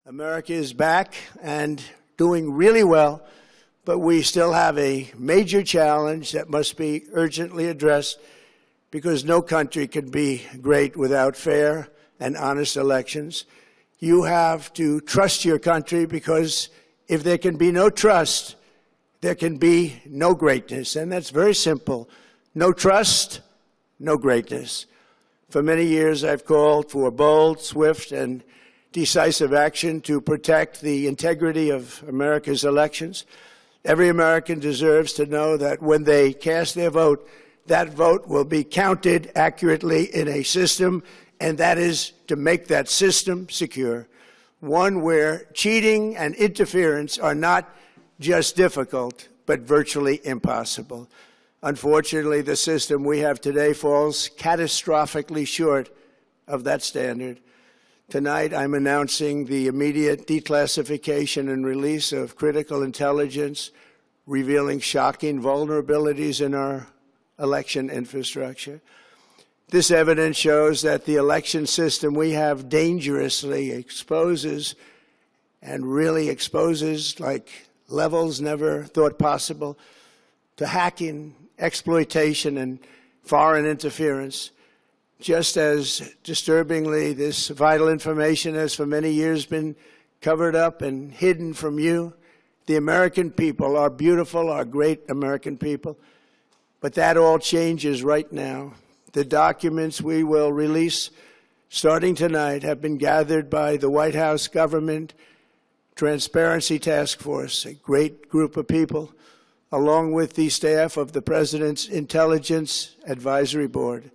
America is back and doing really well, but we still have a major challenge that must be urgently addressed because no country can be great without fair and honest elections. You have to trust your country because if there can be no trust, there can be no greatness. And that's very simple. No trust, no greatness. For many years, I've called for bold, swift, and decisive action to protect the integrity of America's elections. Every American deserves to know that when they cast their vote, that vote will be counted accurately in a system, and that is to make that system secure. One where cheating and interference are not just difficult, but virtually impossible. Unfortunately, the system we have today falls catastrophically short of that standard. Tonight, I'm announcing the immediate declassification and release of critical intelligence revealing shocking vulnerabilities in our election infrastructure. This evidence shows that the election system we have dangerously exposes and really exposes like levels never thought possible to hacking, exploitation, and foreign interference. Just as disturbingly, this vital information has for many years been covered up and hidden from you, the American people, our beautiful, our great American people. But that all changes right now. The documents we will release starting tonight have been gathered by the White House Government Transparency Task Force, a great group of people, along with the staff of the President's Intelligence Advisory Board,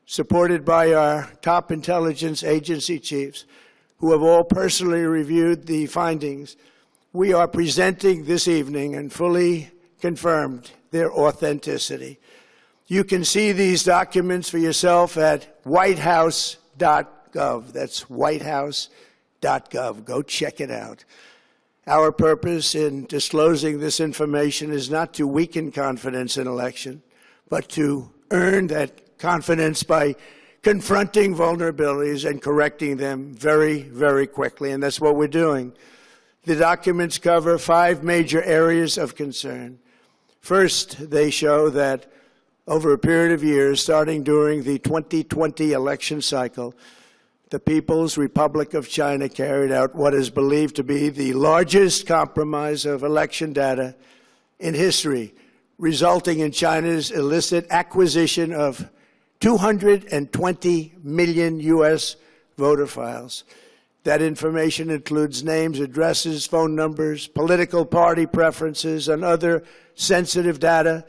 supported by our top intelligence agency chiefs, who have all personally reviewed the findings. We are presenting this evening and fully confirmed their authenticity. You can see these documents for yourself at whitehouse.gov. That's whitehouse.gov. Go check it out. Our purpose in disclosing this information is not to weaken confidence in election, but to earn that confidence by confronting vulnerabilities and correcting them very, very quickly, and that's what we're doing. The documents cover 5 major areas of concern. First, they show that over a period of years, starting during the 2020 election cycle, the People's Republic of China carried out what is believed to be the largest compromise of election data in history, resulting in China's illicit acquisition of 220 million U.S. voter files. That information includes names, addresses, phone numbers, political party preferences, and other sensitive data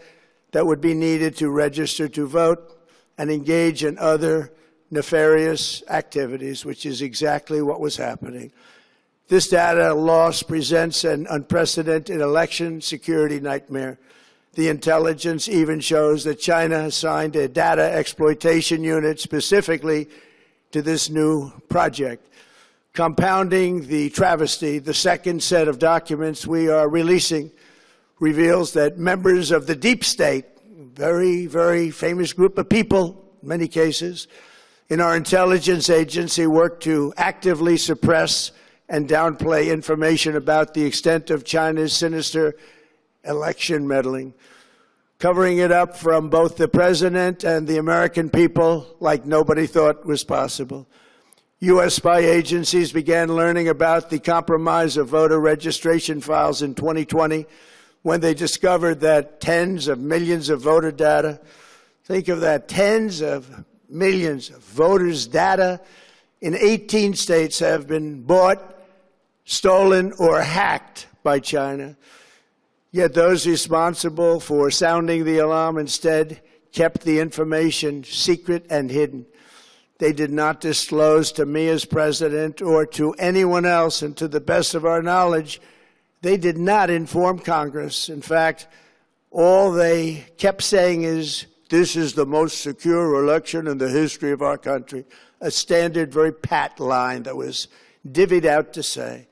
that would be needed to register to vote and engage in other nefarious activities, which is exactly what was happening. This data loss presents an unprecedented election security nightmare. The intelligence even shows that China assigned a data exploitation unit specifically to this new project. Compounding the travesty, the second set of documents we are releasing reveals that members of the deep state, very, very famous group of people, in many cases, in our intelligence agency work to actively suppress and downplay information about the extent of China's sinister election meddling, covering it up from both the president and the American people like nobody thought was possible. U.S. spy agencies began learning about the compromise of voter registration files in 2020 when they discovered that tens of millions of voter data, think of that, tens of millions of voters' data in 18 states have been bought, stolen, or hacked by China. Yet those responsible for sounding the alarm instead kept the information secret and hidden. They did not disclose to me as president or to anyone else, and to the best of our knowledge, they did not inform Congress. In fact, all they kept saying is, this is the most secure election in the history of our country, a standard, very pat line that was divvied out to say.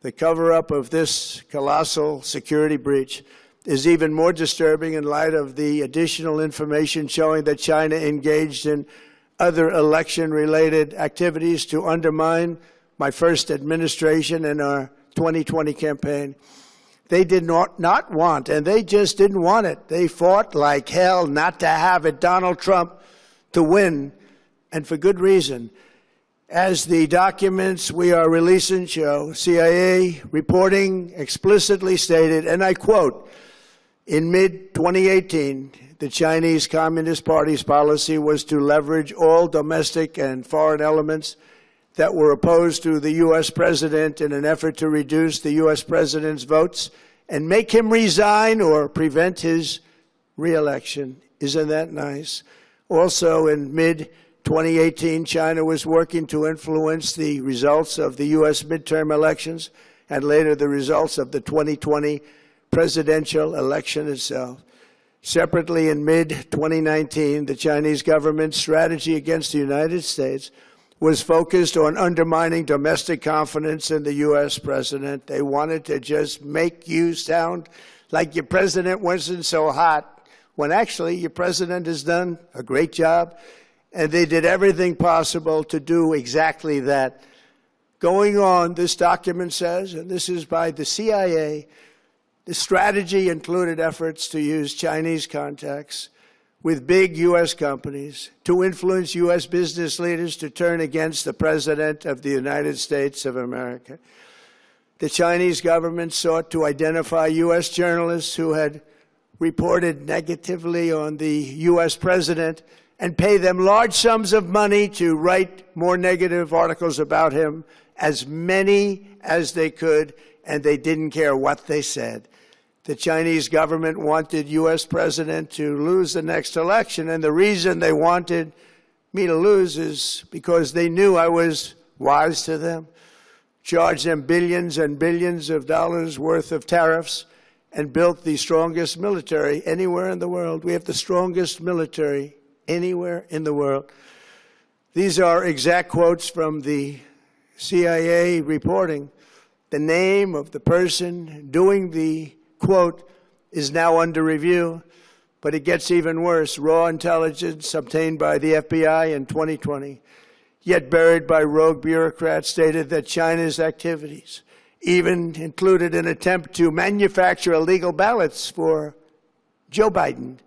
The cover-up of this colossal security breach is even more disturbing in light of the additional information showing that China engaged in other election-related activities to undermine my first administration in our 2020 campaign. They did not want, and they just didn't want it. They fought like hell not to have it, Donald Trump, to win, and for good reason. As the documents we are releasing show, CIA reporting explicitly stated, and I quote, in mid-2018, the Chinese Communist Party's policy was to leverage all domestic and foreign elements that were opposed to the U.S. president in an effort to reduce the U.S. president's votes and make him resign or prevent his re-election. Isn't that nice? Also, in mid-2018, China was working to influence the results of the U.S. midterm elections and later the results of the 2020 presidential election itself. Separately, in mid-2019, the Chinese government's strategy against the United States was focused on undermining domestic confidence in the U.S. president. They wanted to just make you sound like your president wasn't so hot, when actually your president has done a great job, and they did everything possible to do exactly that. Going on, this document says, and this is by the CIA, the strategy included efforts to use Chinese contacts with big U.S. companies to influence U.S. business leaders to turn against the President of the United States of America. The Chinese government sought to identify U.S. journalists who had reported negatively on the U.S. President and pay them large sums of money to write more negative articles about him, as many as they could, and they didn't care what they said. The Chinese government wanted U.S. president to lose the next election, and the reason they wanted me to lose is because they knew I was wise to them, charged them billions and billions of dollars worth of tariffs, and built the strongest military anywhere in the world. We have the strongest military anywhere in the world. These are exact quotes from the CIA reporting. The name of the person doing the quote is now under review, but it gets even worse. Raw intelligence obtained by the FBI in 2020, yet buried by rogue bureaucrats, stated that China's activities even included an attempt to manufacture illegal ballots for Joe Biden.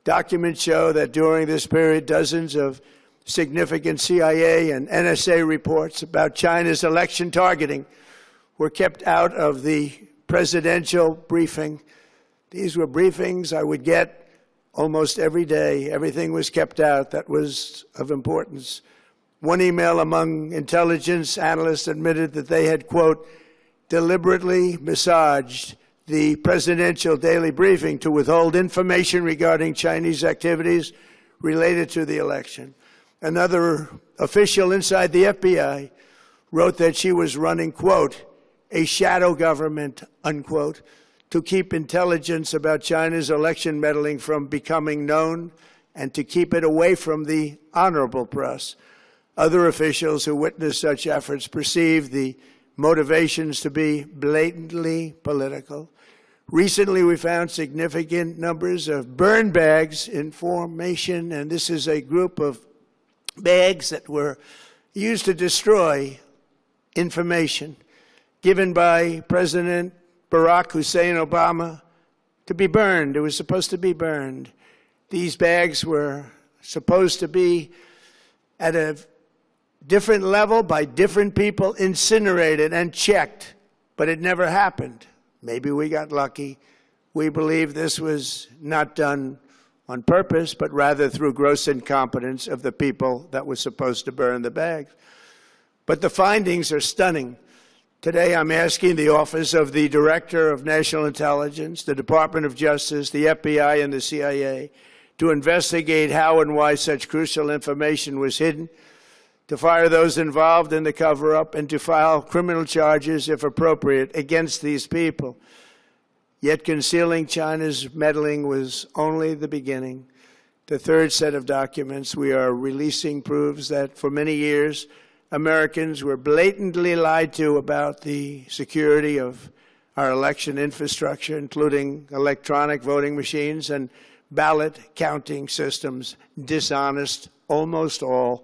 Documents show that during this period, dozens of significant CIA and NSA reports about China's election targeting were kept out of the presidential briefing. These were briefings I would get almost every day. Everything was kept out that was of importance. One email among intelligence analysts admitted that they had, quote, deliberately massaged the presidential daily briefing to withhold information regarding Chinese activities related to the election. Another official inside the FBI wrote that she was running, quote, a shadow government, unquote, to keep intelligence about China's election meddling from becoming known and to keep it away from the honorable press. Other officials who witnessed such efforts perceived the motivations to be blatantly political. Recently, we found significant numbers of burn bags in formation, and this is a group of bags that were used to destroy information given by President Barack Hussein Obama to be burned. It was supposed to be burned. These bags were supposed to be at a different level by different people, incinerated and checked, but it never happened. Maybe we got lucky. We believe this was not done on purpose, but rather through gross incompetence of the people that were supposed to burn the bags. But the findings are stunning. Today, I'm asking the Office of the Director of National Intelligence, the Department of Justice, the FBI, and the CIA to investigate how and why such crucial information was hidden, to fire those involved in the cover-up, and to file criminal charges, if appropriate, against these people. Yet concealing China's meddling was only the beginning. The third set of documents we are releasing proves that for many years, Americans were blatantly lied to about the security of our election infrastructure, including electronic voting machines and ballot counting systems, dishonest, almost all.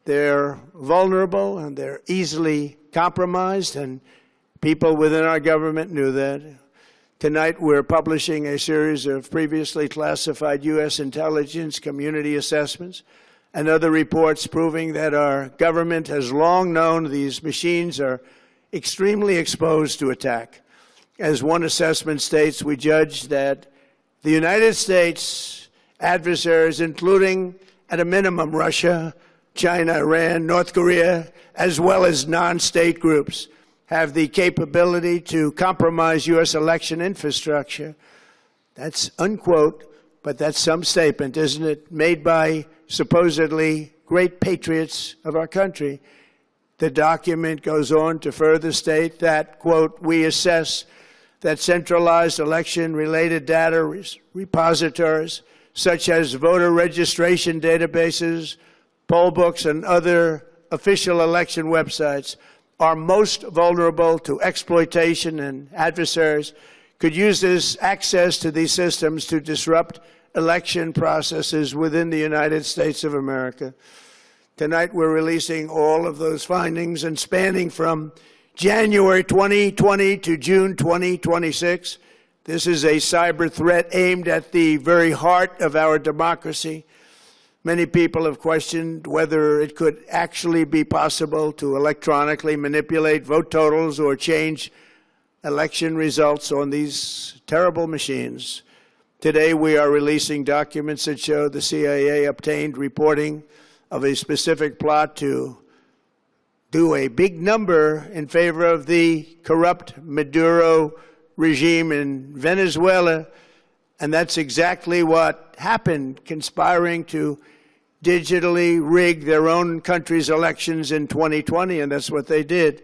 They're vulnerable and they're easily compromised, and people within our government knew that. Tonight we're publishing a series of previously classified U.S. intelligence community assessments and other reports proving that our government has long known these machines are extremely exposed to attack. As one assessment states, we judge that the United States adversaries, including at a minimum Russia, China, Iran, North Korea, as well as non-state groups, have the capability to compromise U.S. election infrastructure. That's unquote, but that's some statement, isn't it? Made by supposedly great patriots of our country. The document goes on to further state that, quote, we assess that centralized election-related data repositories, such as voter registration databases, poll books, and other official election websites, are most vulnerable to exploitation, and adversaries could use this access to these systems to disrupt election processes within the United States of America. Tonight we're releasing all of those findings, and spanning from January 2020 to June 2026. This is a cyber threat aimed at the very heart of our democracy. Many people have questioned whether it could actually be possible to electronically manipulate vote totals or change election results on these terrible machines. Today we are releasing documents that show the CIA obtained reporting of a specific plot to do a big number in favor of the corrupt Maduro regime in Venezuela, and that's exactly what happened, conspiring to digitally rig their own country's elections in 2020, and that's what they did.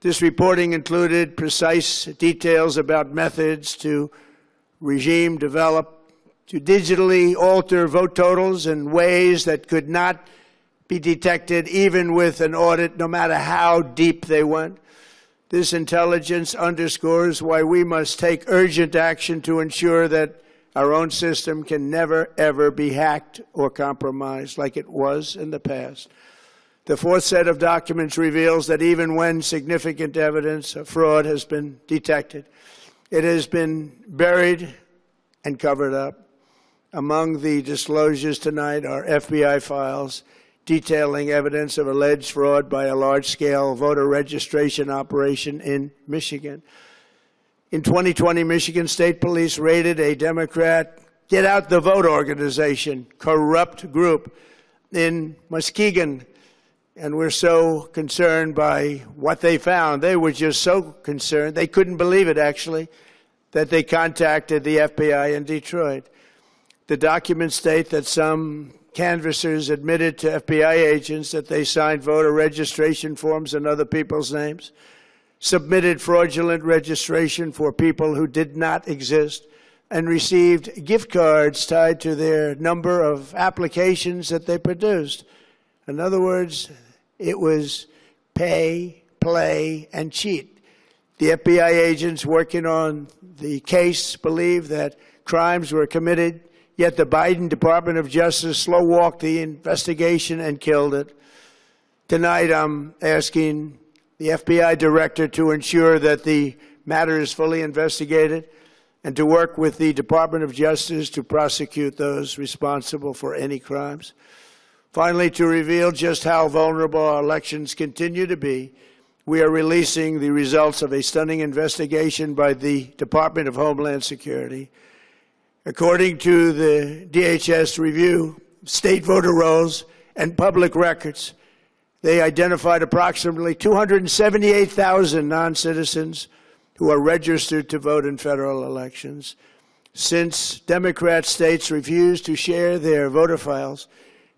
This reporting included precise details about methods to regime develop to digitally alter vote totals in ways that could not be detected even with an audit, no matter how deep they went. This intelligence underscores why we must take urgent action to ensure that our own system can never, ever be hacked or compromised like it was in the past. The fourth set of documents reveals that even when significant evidence of fraud has been detected, it has been buried and covered up. Among the disclosures tonight are FBI files detailing evidence of alleged fraud by a large-scale voter registration operation in Michigan. In 2020, Michigan State Police raided a Democrat Get Out the Vote organization, corrupt group in Muskegon. And we're so concerned by what they found. They were just so concerned, they couldn't believe it, actually, that they contacted the FBI in Detroit. The documents state that some canvassers admitted to FBI agents that they signed voter registration forms in other people's names, submitted fraudulent registration for people who did not exist, and received gift cards tied to their number of applications that they produced. In other words, it was pay, play, and cheat. The FBI agents working on the case believe that crimes were committed, yet the Biden Department of Justice slow-walked the investigation and killed it. Tonight, I'm asking the FBI director to ensure that the matter is fully investigated and to work with the Department of Justice to prosecute those responsible for any crimes. Finally, to reveal just how vulnerable our elections continue to be, we are releasing the results of a stunning investigation by the Department of Homeland Security. According to the DHS review, state voter rolls and public records, they identified approximately 278,000 non-citizens who are registered to vote in federal elections. Since Democrat states refuse to share their voter files,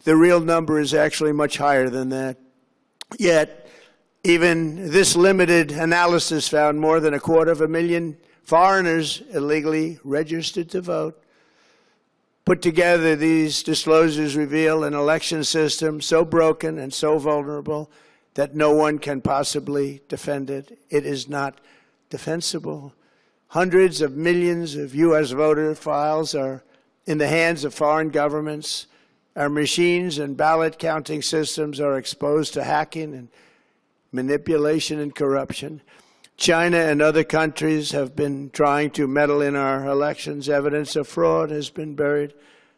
the real number is actually much higher than that. Yet, even this limited analysis found more than 250,000 foreigners illegally registered to vote. Put together, these disclosures reveal an election system so broken and so vulnerable that no one can possibly defend it. It is not defensible. Hundreds of millions of U.S. voter files are in the hands of foreign governments Our machines and ballot counting systems are exposed to hacking and manipulation and corruption. China and other countries have been trying to meddle in our elections. Evidence of fraud has been buried.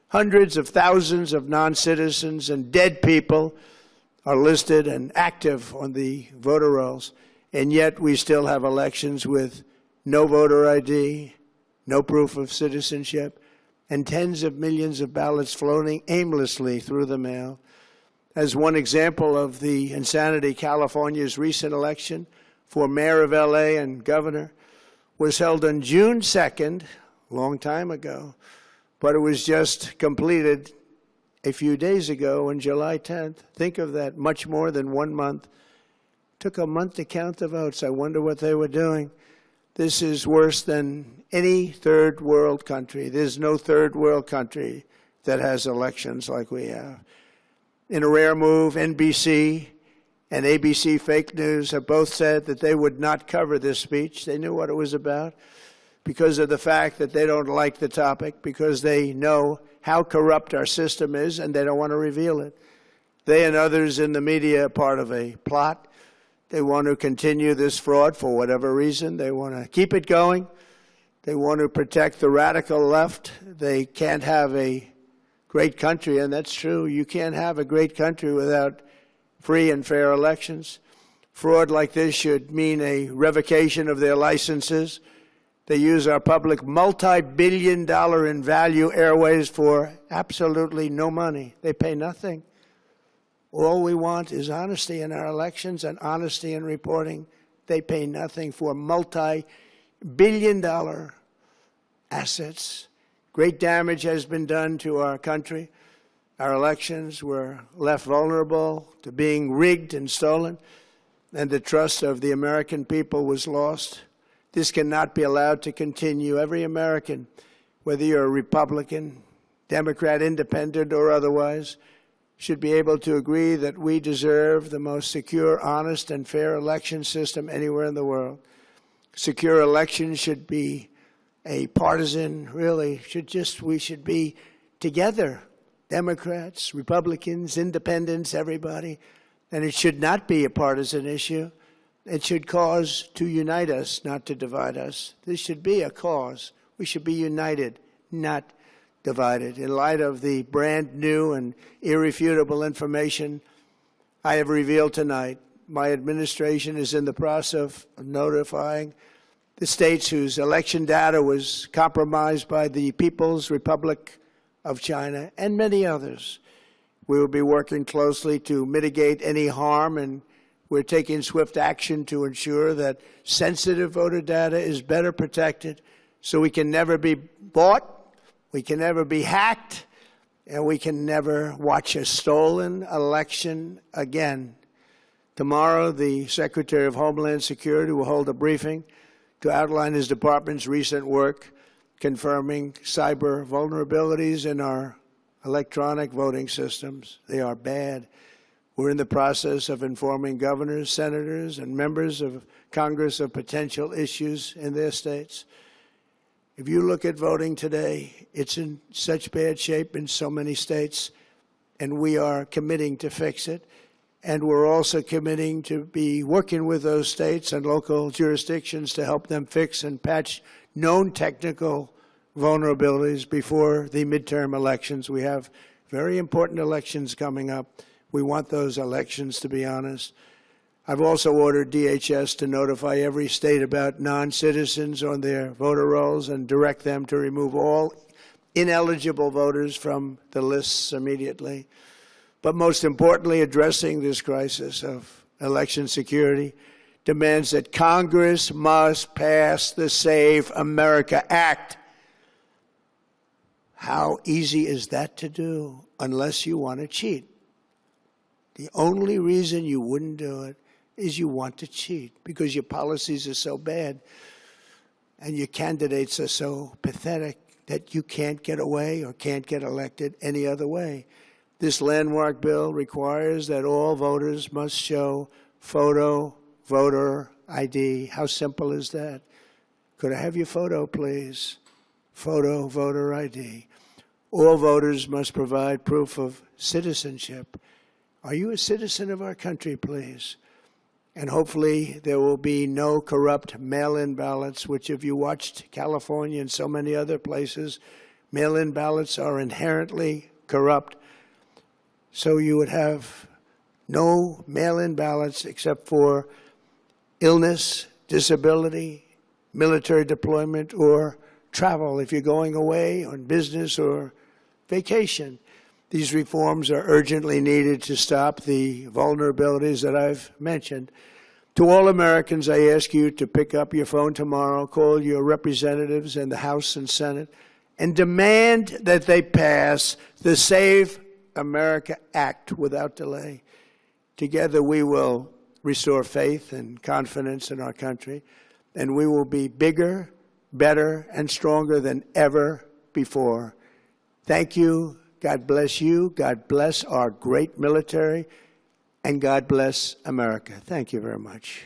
Hundreds of thousands of non-citizens and dead people are listed and active on the voter rolls, and yet we still have elections with no voter ID, no proof of citizenship, and tens of millions of ballots floating aimlessly through the mail. As one example of the insanity, California's recent election for mayor of LA and governor was held on June 2nd, a long time ago, but it was just completed a few days ago on July 10th. Think of that, much more than 1 month. Took a month to count the votes. I wonder what they were doing. This is worse than any third world country. There's no third world country that has elections like we have. In a rare move, NBC and ABC Fake News have both said that they would not cover this speech. They knew what it was about because of the fact that they don't like the topic, because they know how corrupt our system is and they don't want to reveal it. They and others in the media are part of a plot. They want to continue this fraud for whatever reason. They want to keep it going. They want to protect the radical left. They can't have a great country, and that's true. You can't have a great country without free and fair elections. Fraud like this should mean a revocation of their licenses. They use our public multi-billion-dollar in value airways for absolutely no money. They pay nothing. All we want is honesty in our elections and honesty in reporting. They pay nothing for multi-billion-dollar assets. Great damage has been done to our country. Our elections were left vulnerable to being rigged and stolen, and the trust of the American people was lost. This cannot be allowed to continue. Every American, whether you're a Republican, Democrat, Independent, or otherwise, should be able to agree that we deserve the most secure, honest, and fair election system anywhere in the world. Secure elections should be a partisan, really, we should be together, Democrats, Republicans, Independents, everybody, and it should not be a partisan issue. It should cause to unite us, not to divide us. This should be a cause. We should be united, not divided. In light of the brand new and irrefutable information I have revealed tonight, my administration is in the process of notifying the states whose election data was compromised by the People's Republic of China and many others. We will be working closely to mitigate any harm, and we're taking swift action to ensure that sensitive voter data is better protected so we can never be bought, we can never be hacked, and we can never watch a stolen election again. Tomorrow, the Secretary of Homeland Security will hold a briefing to outline his department's recent work confirming cyber vulnerabilities in our electronic voting systems. They are bad. We're in the process of informing governors, senators, and members of Congress of potential issues in their states. If you look at voting today, it's in such bad shape in so many states, and we are committing to fix it. And we're also committing to be working with those states and local jurisdictions to help them fix and patch known technical vulnerabilities before the midterm elections. We have very important elections coming up. We want those elections to be honest. I've also ordered DHS to notify every state about non-citizens on their voter rolls and direct them to remove all ineligible voters from the lists immediately. But most importantly, addressing this crisis of election security demands that Congress must pass the Save America Act. How easy is that to do unless you want to cheat? The only reason you wouldn't do it is you want to cheat because your policies are so bad and your candidates are so pathetic that you can't get away or can't get elected any other way. This landmark bill requires that all voters must show photo voter ID. How simple is that? Could I have your photo, please? Photo voter ID. All voters must provide proof of citizenship. Are you a citizen of our country, please? And hopefully there will be no corrupt mail-in ballots, which if you watched California and so many other places, mail-in ballots are inherently corrupt. So you would have no mail-in ballots except for illness, disability, military deployment, or travel if you're going away on business or vacation. These reforms are urgently needed to stop the vulnerabilities that I've mentioned. To all Americans, I ask you to pick up your phone tomorrow, call your representatives in the House and Senate, and demand that they pass the Save America Act without delay. Together we will restore faith and confidence in our country, and we will be bigger, better, and stronger than ever before. Thank you. God bless you. God bless our great military. And God bless America. Thank you very much.